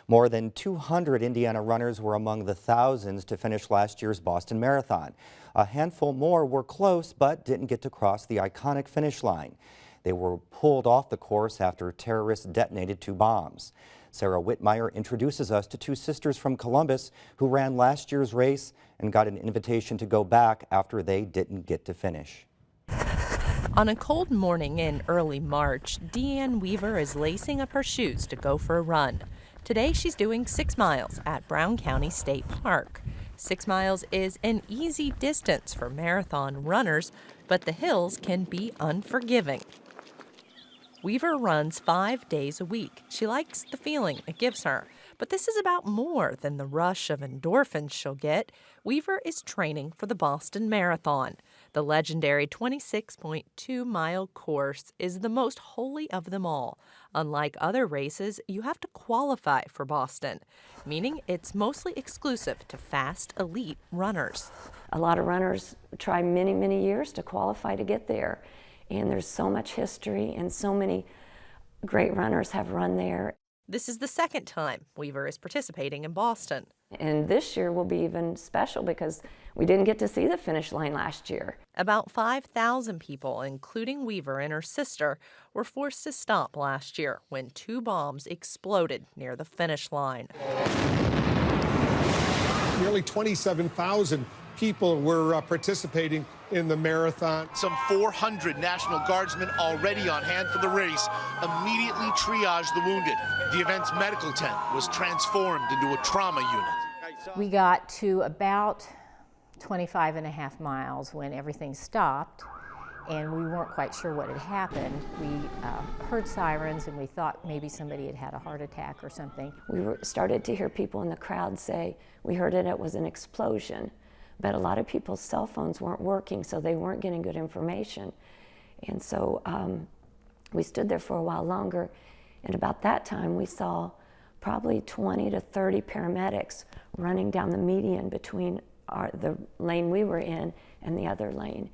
More than 200 Indiana runners were among the thousands to finish last year's Boston Marathon. A handful more were close but didn't get to cross the iconic finish line. They were pulled off the course after terrorists detonated 2 bombs. Sarah Whitmire introduces us to 2 sisters from Columbus who ran last year's race and got an invitation to go back after they didn't get to finish. On a cold morning in early March, Deanne Weaver is lacing up her shoes to go for a run. Today she's doing 6 miles at Brown County State Park. 6 miles is an easy distance for marathon runners, but the hills can be unforgiving. Weaver runs 5 days a week. She likes the feeling it gives her. But this is about more than the rush of endorphins she'll get. Weaver is training for the Boston Marathon. The legendary 26.2-mile course is the most holy of them all. Unlike other races, you have to qualify for Boston, meaning it's mostly exclusive to fast elite runners. A lot of runners try many, many years to qualify to get there. And there's so much history and so many great runners have run there. This is the second time Weaver is participating in Boston. And this year will be even special because we didn't get to see the finish line last year. About 5,000 people, including Weaver and her sister, were forced to stop last year when 2 bombs exploded near the finish line. Nearly 27,000 people were participating in the marathon. Some 400 National Guardsmen already on hand for the race immediately triaged the wounded. The event's medical tent was transformed into a trauma unit. We got to about 25.5 miles when everything stopped, and we weren't quite sure what had happened. We heard sirens and we thought maybe somebody had had a heart attack or something. We started to hear people in the crowd say, we heard it was an explosion. But a lot of people's cell phones weren't working, so they weren't getting good information. And so we stood there for a while longer, and about that time we saw probably 20 to 30 paramedics running down the median between the lane we were in and the other lane,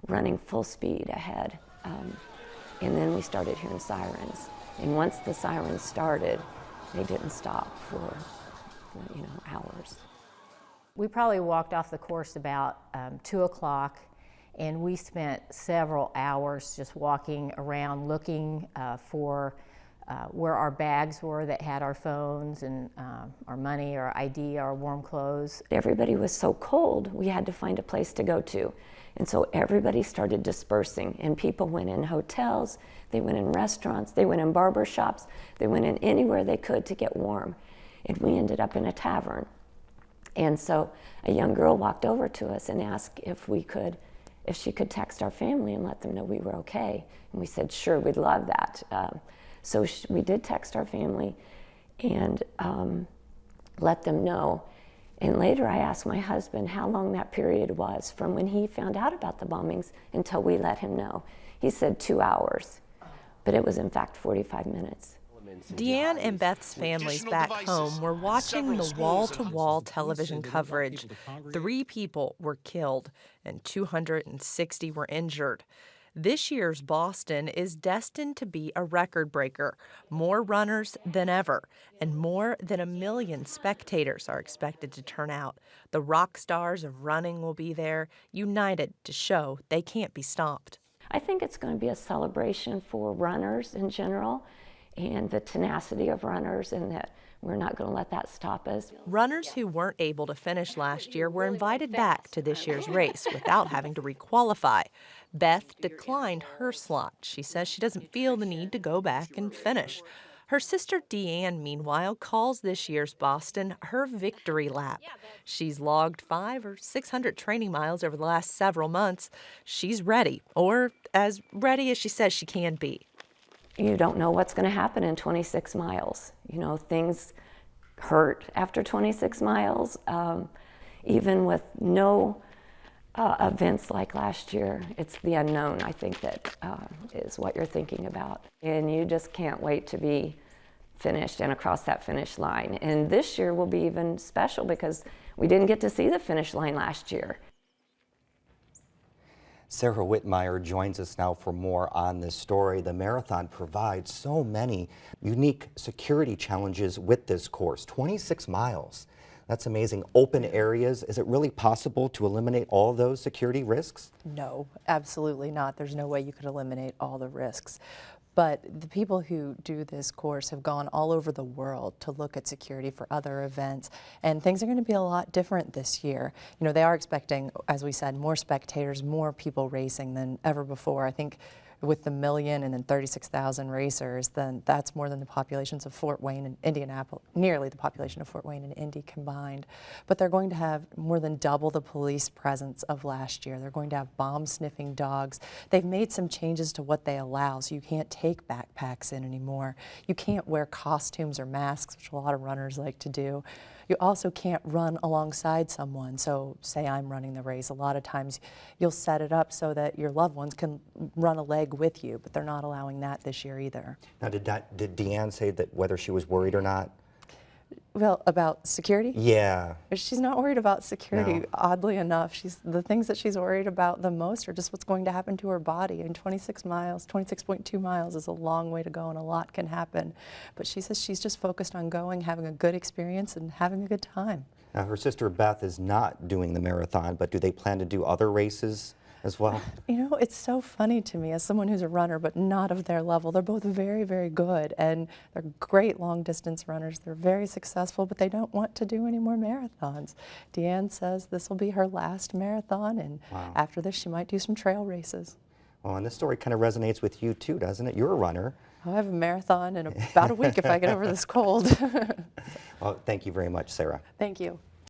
running full speed ahead. And then we started hearing sirens. And once the sirens started, they didn't stop for hours. We probably walked off the course about 2 o'clock, and we spent several hours just walking around looking for where our bags were that had our phones and our money, our ID, our warm clothes. Everybody was so cold, we had to find a place to go to. And so everybody started dispersing, and people went in hotels, they went in restaurants, they went in barber shops, they went in anywhere they could to get warm. And we ended up in a tavern. And so a young girl walked over to us and asked if she could text our family and let them know we were okay. And we said, sure, we'd love that. So we did text our family and let them know. And later I asked my husband how long that period was from when he found out about the bombings until we let him know. He said 2 hours, but it was in fact 45 minutes. Deanne and Beth's families back home were watching the wall-to-wall television coverage. 3 people were killed and 260 were injured. This year's Boston is destined to be a record breaker. More runners than ever, and more than 1 million spectators are expected to turn out. The rock stars of running will be there, united to show they can't be stopped. I think it's going to be a celebration for runners in general, and the tenacity of runners, and that we're not going to let that stop us. Runners who weren't able to finish last year were invited back to this year's race without having to requalify. Beth declined her slot. She says she doesn't feel the need to go back and finish. Her sister Deanne, meanwhile, calls this year's Boston her victory lap. She's logged 500 or 600 training miles over the last several months. She's ready, or as ready as she says she can be. You don't know what's going to happen in 26 miles. Things hurt after 26 miles. Even with no events like last year, it's the unknown, I think, that is what you're thinking about. And you just can't wait to be finished and across that finish line. And this year will be even special because we didn't get to see the finish line last year. Sarah Whitmire joins us now for more on this story. The marathon provides so many unique security challenges with this course. 26 miles. That's amazing. Open areas. Is it really possible to eliminate all those security risks? No, absolutely not. There's no way you could eliminate all the risks. But the people who do this course have gone all over the world to look at security for other events, and things are going to be a lot different this year. You know, they are expecting, as we said, more spectators, more people racing than ever before. I think with the 1 million and then 36,000 racers, then that's more than the populations of Fort Wayne and Indianapolis, nearly the population of Fort Wayne and Indy combined. But they're going to have more than double the police presence of last year. They're going to have bomb-sniffing dogs. They've made some changes to what they allow, so you can't take backpacks in anymore. You can't wear costumes or masks, which a lot of runners like to do. You also can't run alongside someone. So say I'm running the race, a lot of times you'll set it up so that your loved ones can run a leg with you, but they're not allowing that this year either. Now, did Deanne say that whether she was worried or not? Well, about security? Yeah. She's not worried about security, No. oddly enough. The things that she's worried about the most are just what's going to happen to her body. And 26 miles, 26.2 miles is a long way to go and a lot can happen. But she says she's just focused on going, having a good experience and having a good time. Now, her sister Beth is not doing the marathon, but do they plan to do other races as well? You know, it's so funny to me as someone who's a runner, but not of their level. They're both very, very good, and they're great long-distance runners. They're very successful, but they don't want to do any more marathons. Deanne says this will be her last marathon, and after this, she might do some trail races. Well, and this story kind of resonates with you too, doesn't it? You're a runner. I'll have a marathon in about a week if I get over this cold. Well, thank you very much, Sarah. Thank you.